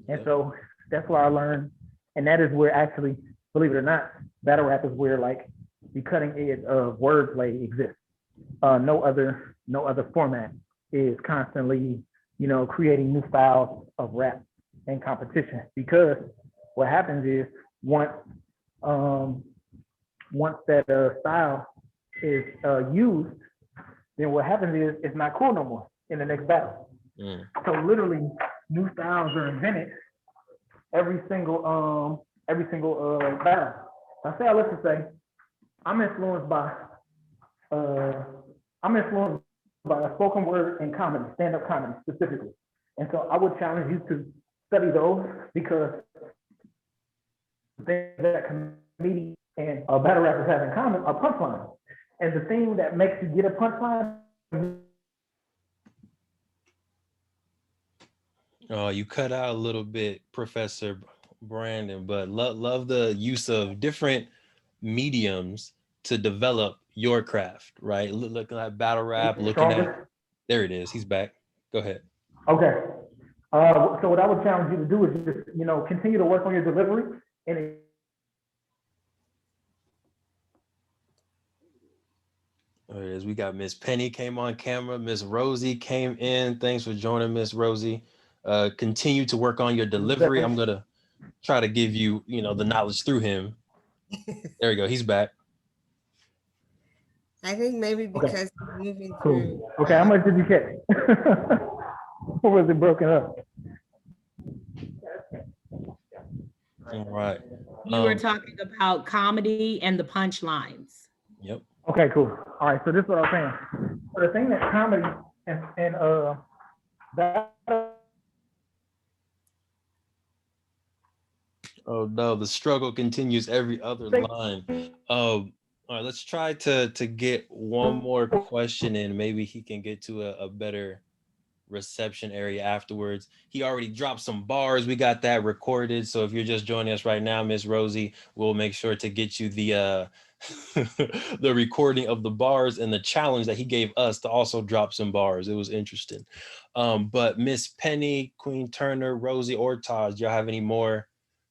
S3: And so that's where I learned, and that is where actually, believe it or not, battle rap is where like the cutting edge of wordplay exists. No other format is constantly, creating new styles of rap and competition, because what happens is once that style is used, then what happens is it's not cool no more in the next battle.
S1: Mm.
S3: So literally, new styles are invented every single battle. I say, let's just say, I'm influenced by spoken word and comedy, stand-up comedy specifically. And so I would challenge you to study those, because the things that comedians and battle rappers have in common are punchlines. And the thing that makes you get a punchline.
S1: Oh, you cut out a little bit, Professor Brandon, but love the use of different mediums to develop your craft, right? Looking at battle rap, looking at, there it is. He's back. Go ahead.
S3: Okay. So what I would challenge you to do is just, continue to work on your delivery. And
S1: There it is. We got Miss Penny came on camera. Miss Rosie came in. Thanks for joining, Miss Rosie. Continue to work on your delivery. I'm going to try to give you, the knowledge through him. There we go. He's back.
S8: I think maybe because moving through.
S3: Okay, how much did you catch? Or was it broken up?
S1: All right.
S5: You were talking about comedy and the punchlines.
S1: Yep.
S3: Okay, cool. All right, so this is what I was saying. So the thing that comedy and that.
S1: Oh no, the struggle continues every other line. All right, let's try to get one more question in. Maybe he can get to a better reception area afterwards. He already dropped some bars. We got that recorded. So if you're just joining us right now, Miss Rosie, we'll make sure to get you the the recording of the bars and the challenge that he gave us to also drop some bars. It was interesting. But Miss Penny, Queen Turner, Rosie, or Taj, do y'all have any more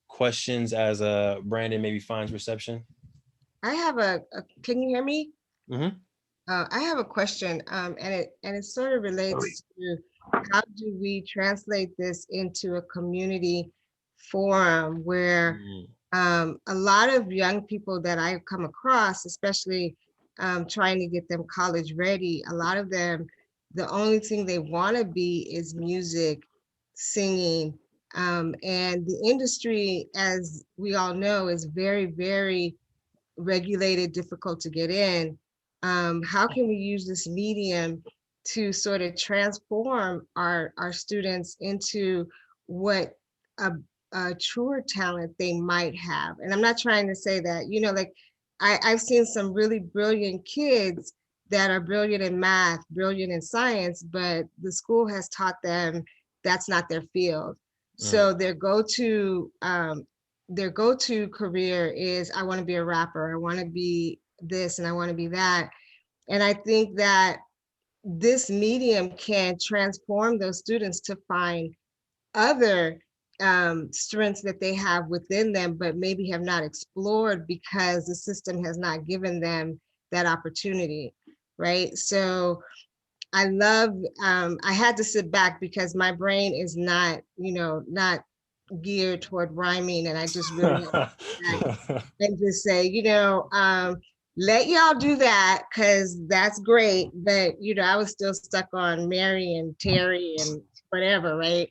S1: questions as Brandon maybe finds reception?
S8: I have can you hear me?
S1: Mm-hmm.
S8: I have a question, and it sort of relates to how do we translate this into a community forum where a lot of young people that I come across, especially trying to get them college ready. A lot of them, the only thing they want to be is music, singing. And the industry, as we all know, is very, very regulated, difficult to get in. How can we use this medium to sort of transform our students into what a truer talent they might have? And I'm not trying to say that, you know, like I've seen some really brilliant kids that are brilliant in math, brilliant in science, but the school has taught them that's not their field. So their go-to career is, I want to be a rapper, I want to be this, and I want to be that. And I think that this medium can transform those students to find other strengths that they have within them, but maybe have not explored because the system has not given them that opportunity, right? So I love, I had to sit back because my brain is not, you know, not geared toward rhyming, and I just really had to sit back and just say, you know, let y'all do that because that's great. But you know, I was still stuck on Mary and Terry and whatever, right?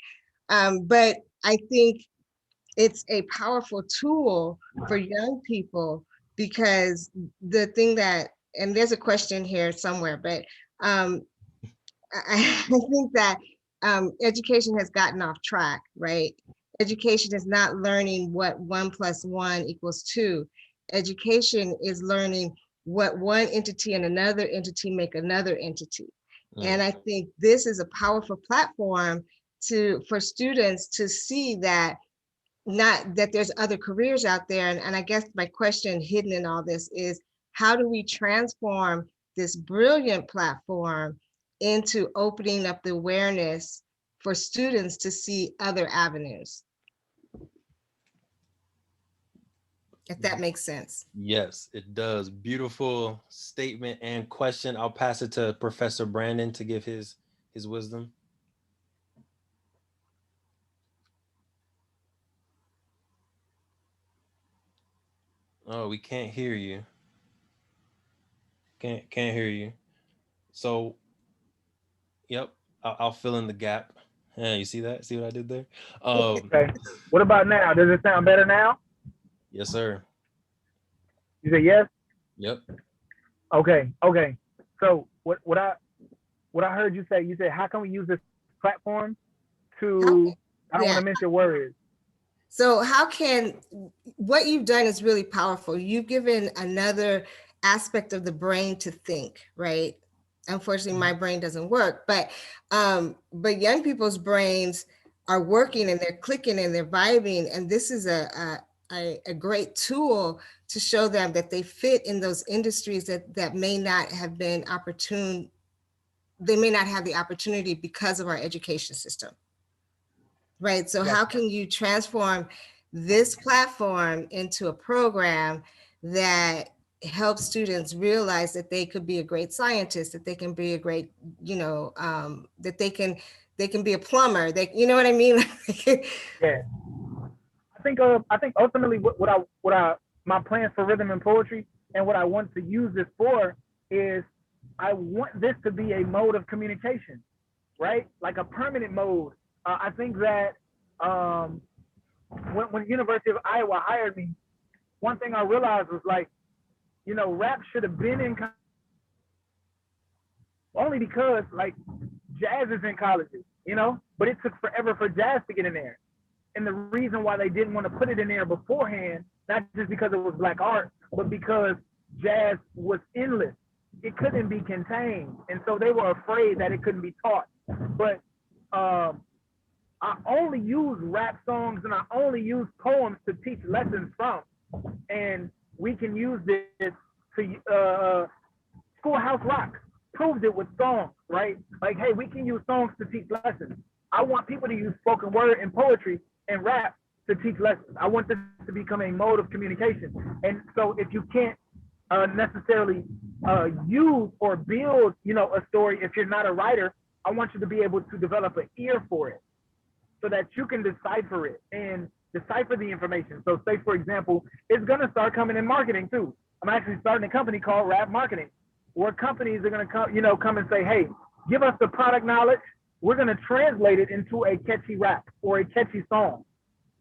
S8: But I think it's a powerful tool for young people because the thing that, and there's a question here somewhere, but I think that education has gotten off track, right? Education is not learning what 1 + 1 = 2. Education is learning what one entity and another entity make another entity. And I think this is a powerful platform for students to see that not that there's other careers out there. And I guess my question hidden in all this is, how do we transform this brilliant platform into opening up the awareness for students to see other avenues? If that makes sense.
S1: Yes, it does. Beautiful statement and question. I'll pass it to Professor Brandon to give his wisdom. Oh, we can't hear you. Can't hear you. So, yep, I'll fill in the gap. Yeah, you see that? See what I did there?
S3: Okay. What about now? Does it sound better now?
S1: Yes, sir.
S3: You say yes?
S1: Yep.
S3: Okay. Okay. So what I heard you said, how can we use this platform to, I don't want
S8: Yeah.
S3: to mention words.
S8: So what you've done is really powerful. You've given another aspect of the brain to think, right? Unfortunately, my brain doesn't work, but young people's brains are working and they're clicking and they're vibing. And this is a great tool to show them that they fit in those industries that may not have been opportune. They may not have the opportunity because of our education system. Right. So how can you transform this platform into a program that helps students realize that they could be a great scientist, that they can be a great, you know, that they can be a plumber. You know what I mean?
S3: Yeah. I think ultimately my plans for rhythm and poetry and what I want to use this for is, I want this to be a mode of communication, right? Like a permanent mode. I think that when University of Iowa hired me, one thing I realized was, like, you know, rap should have been in only because, like, jazz is in colleges, you know, but it took forever for jazz to get in there. And the reason why they didn't want to put it in there beforehand, not just because it was black art, but because jazz was endless. It couldn't be contained. And so they were afraid that it couldn't be taught. But I only use rap songs and I only use poems to teach lessons from. And we can use this to Schoolhouse Rock proved it with songs, right? Like, hey, we can use songs to teach lessons. I want people to use spoken word and poetry and rap to teach lessons. I want this to become a mode of communication. And so if you can't necessarily use or build, you know, a story, if you're not a writer, I want you to be able to develop an ear for it so that you can decipher it and decipher the information. So say, for example, it's going to start coming in marketing too. I'm actually starting a company called Rap Marketing, where companies are going to come and say, hey, give us the product knowledge. We're going to translate it into a catchy rap or a catchy song.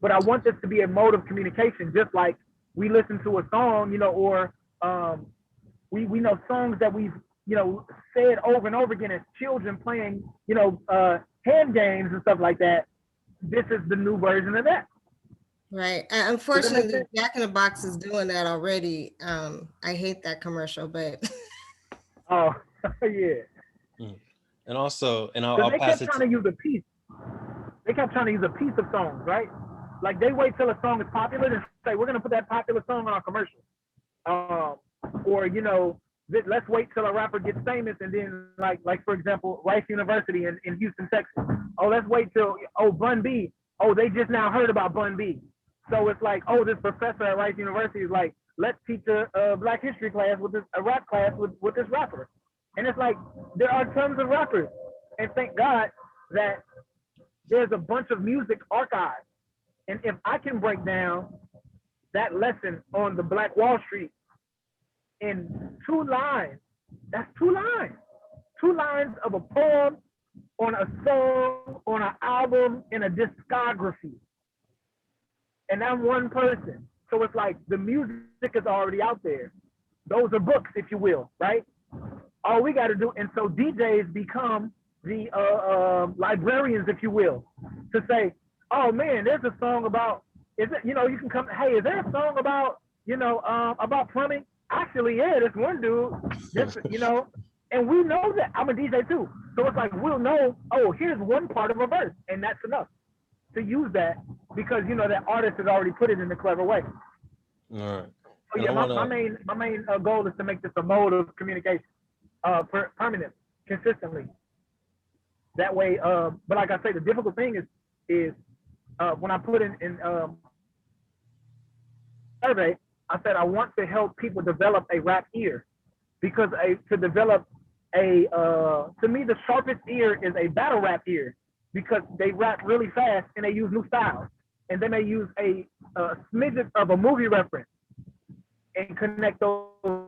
S3: But I want this to be a mode of communication, just like we listen to a song, or we know songs that we've, said over and over again as children playing, hand games and stuff like that. This is the new version of that.
S8: Right. Unfortunately, Jack in the Box is doing that already. I hate that commercial, but.
S3: Oh, yeah.
S1: And also, and I'll
S3: they
S1: pass
S3: kept
S1: it.
S3: Trying to use a piece. They kept trying to use a piece of songs, right? Like they wait till a song is popular and say, we're going to put that popular song on our commercial. Or, let's wait till a rapper gets famous and then like for example, Rice University in Houston, Texas. Oh, let's wait till, Bun B. Oh, they just now heard about Bun B. So it's like, this professor at Rice University is like, let's teach a Black History class a rap class with this rapper. And it's like, there are tons of rappers. And thank God that there's a bunch of music archived. And if I can break down that lesson on the Black Wall Street in 2 lines, that's 2 lines. 2 lines of a poem on a song, on an album, in a discography. And I'm one person. So it's like the music is already out there. Those are books, if you will, right? All we got to do, and so DJs become the librarians, if you will, to say, oh man, there's a song about, you can come, hey, is there a song about, about plumbing? Actually, yeah, this one dude, and we know that. I'm a DJ too. So it's like, we'll know, here's one part of a verse, and that's enough to use that because, that artist has already put it in a clever way.
S1: All right.
S3: So yeah, my main goal is to make this a mode of communication, permanent, consistently. That way, but like I say, the difficult thing is when I put in survey, I said I want to help people develop a rap ear, because to develop to me the sharpest ear is a battle rap ear, because they rap really fast and they use new styles, and they may use a smidget of a movie reference and connect those.
S1: All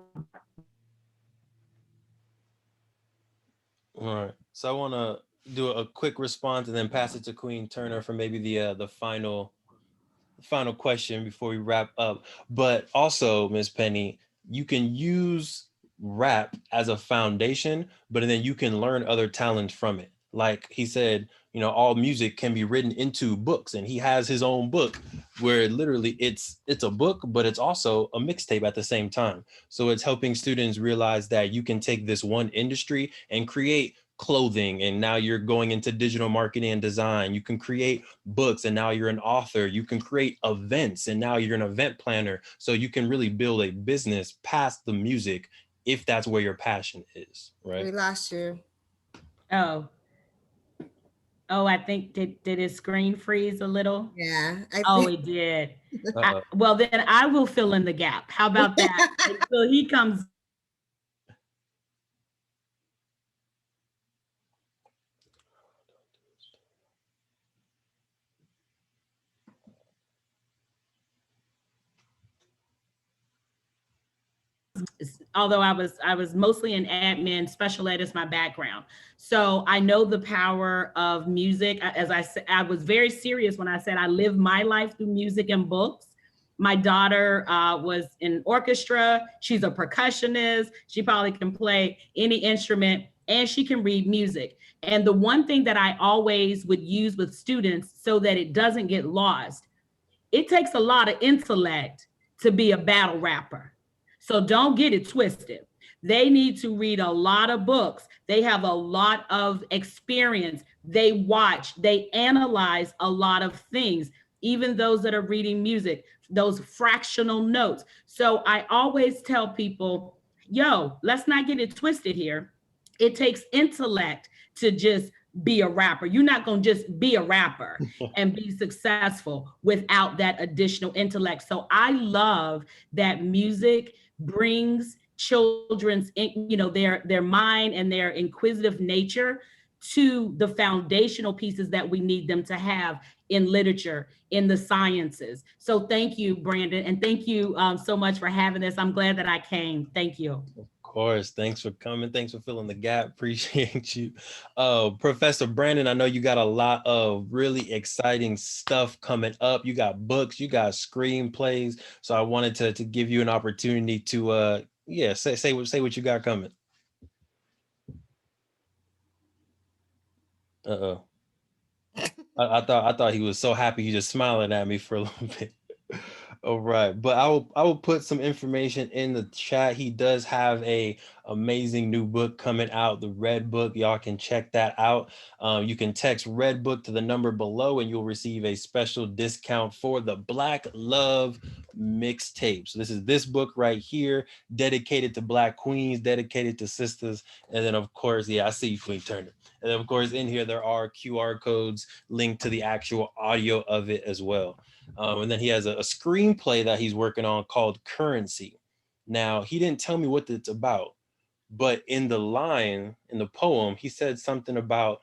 S1: right. So I want to do a quick response and then pass it to Queen Turner for maybe the final question before we wrap up. But also, Ms. Penny, you can use rap as a foundation, but then you can learn other talents from it. Like he said, all music can be written into books, and he has his own book where literally it's a book, but it's also a mixtape at the same time. So it's helping students realize that you can take this one industry and create clothing, and now you're going into digital marketing and design. You can create books, and now you're an author. You can create events, and now you're an event planner. So you can really build a business past the music if that's where your passion is, right?
S8: We lost you.
S5: I think did his screen freeze a little?
S8: Yeah.
S5: It did. Well, then I will fill in the gap. How about that? Until he comes. Although I was mostly in admin, special ed is my background. So I know the power of music. As I said, I was very serious when I said I live my life through music and books. My daughter was in orchestra. She's a percussionist. She probably can play any instrument, and she can read music. And the one thing that I always would use with students so that it doesn't get lost, it takes a lot of intellect to be a battle rapper. So don't get it twisted. They need to read a lot of books. They have a lot of experience. They watch, they analyze a lot of things, even those that are reading music, those fractional notes. So I always tell people, let's not get it twisted here. It takes intellect to just be a rapper. You're not going to just be a rapper and be successful without that additional intellect. So I love that music brings children's, their mind and their inquisitive nature to the foundational pieces that we need them to have in literature, in the sciences. So thank you, Brandon, and thank you so much for having this. I'm glad that I came. Thank you.
S1: Of course. Thanks for coming. Thanks for filling the gap. Appreciate you. Professor Brandon, I know you got a lot of really exciting stuff coming up. You got books, you got screenplays. So I wanted to give you an opportunity to yeah, say what you got coming. Uh-oh. I thought he was so happy he just smiling at me for a little bit. All right, but I will put some information in the chat. He does have a amazing new book coming out, the Red Book. Y'all can check that out. You can text Red Book to the number below, and you'll receive a special discount for the Black Love mixtape. So this book right here, dedicated to Black queens, dedicated to sisters, and then of course, yeah, I see you, Queen Turner. And then of course, in here there are QR codes linked to the actual audio of it as well. And then he has a screenplay that he's working on called Currency. Now, he didn't tell me what it's about, but in the line, in the poem, he said something about,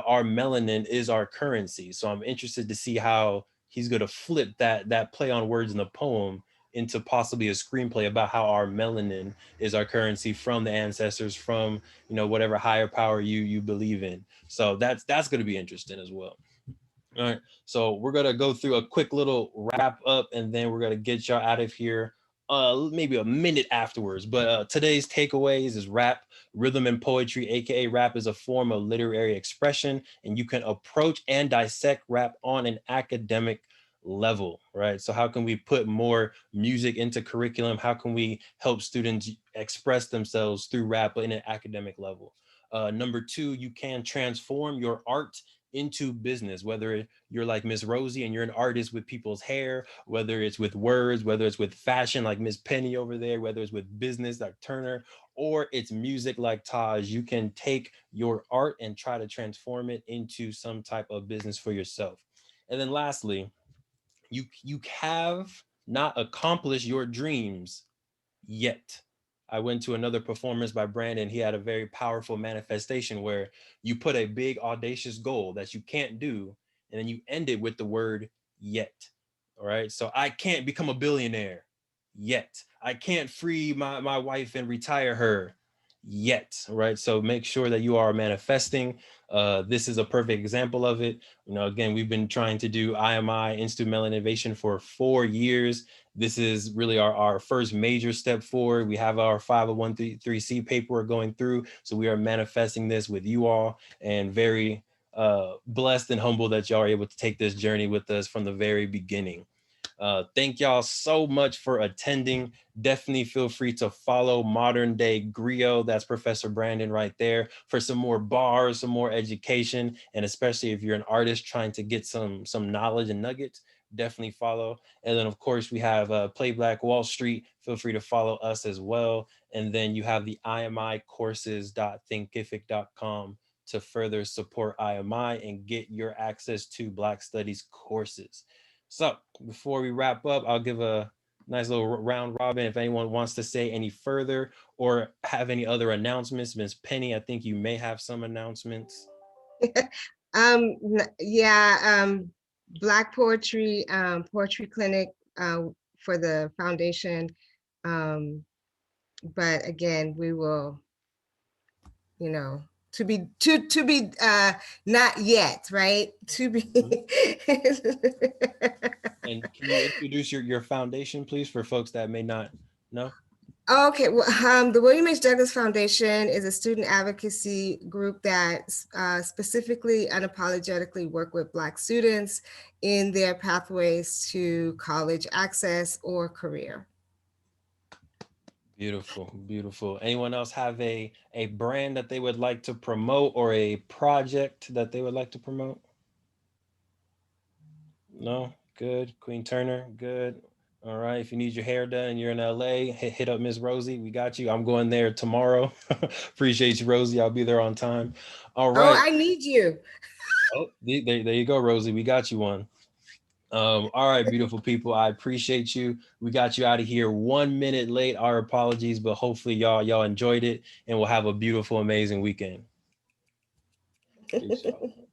S1: our melanin is our currency. So I'm interested to see how he's going to flip that play on words in the poem into possibly a screenplay about how our melanin is our currency from the ancestors, from, whatever higher power you believe in. So that's going to be interesting as well. All right. So we're gonna go through a quick little wrap up, and then we're gonna get y'all out of here. Maybe a minute afterwards. But today's takeaways is rap, rhythm, and poetry, aka rap is a form of literary expression, and you can approach and dissect rap on an academic level, right? So how can we put more music into curriculum? How can we help students express themselves through rap in an academic level? Number two, you can transform your art into business, whether you're like Miss Rosie and you're an artist with people's hair, whether it's with words, whether it's with fashion like Miss Penny over there, whether it's with business like Turner, or it's music like Taj. You can take your art and try to transform it into some type of business for yourself. And then lastly, you have not accomplished your dreams yet. I went to another performance by Brandon. He had a very powerful manifestation where you put a big audacious goal that you can't do, and then you end it with the word yet. All right. So I can't become a billionaire yet. I can't free my wife and retire her yet. Right. So make sure that you are manifesting. This is a perfect example of it. Again, we've been trying to do IMI, Institute Melanin Innovation, for 4 years. This is really our first major step forward. We have our 501c paperwork going through. So we are manifesting this with you all, and very blessed and humble that y'all are able to take this journey with us from the very beginning. Thank y'all so much for attending. Definitely feel free to follow Modern Day Griot. That's Professor Brandon right there, for some more bars, some more education, and especially if you're an artist trying to get some knowledge and nuggets, definitely follow. And then of course we have Play Black Wall Street. Feel free to follow us as well. And then you have the imicourses.thinkific.com to further support IMI and get your access to Black Studies courses. So before we wrap up, I'll give a nice little round robin. If anyone wants to say any further or have any other announcements, Ms. Penny, I think you may have some announcements.
S8: Black Poetry Poetry Clinic for the foundation. But again, we will, to be not yet, right? To be.
S1: And can you introduce your foundation, please, for folks that may not know?
S8: Okay, well, the William H. Douglas Foundation is a student advocacy group that specifically unapologetically work with Black students in their pathways to college access or career.
S1: Beautiful, beautiful. Anyone else have a brand that they would like to promote or a project that they would like to promote? No? Good. Queen Turner, good. All right. If you need your hair done and you're in LA, hit up Miss Rosie. We got you. I'm going there tomorrow. Appreciate you, Rosie. I'll be there on time. All right.
S8: Oh, I need you.
S1: Oh, there you go, Rosie. We got you one. All right, beautiful people. I appreciate you. We got you out of here 1 minute late. Our apologies, but hopefully y'all enjoyed it, and we'll have a beautiful, amazing weekend. Peace out.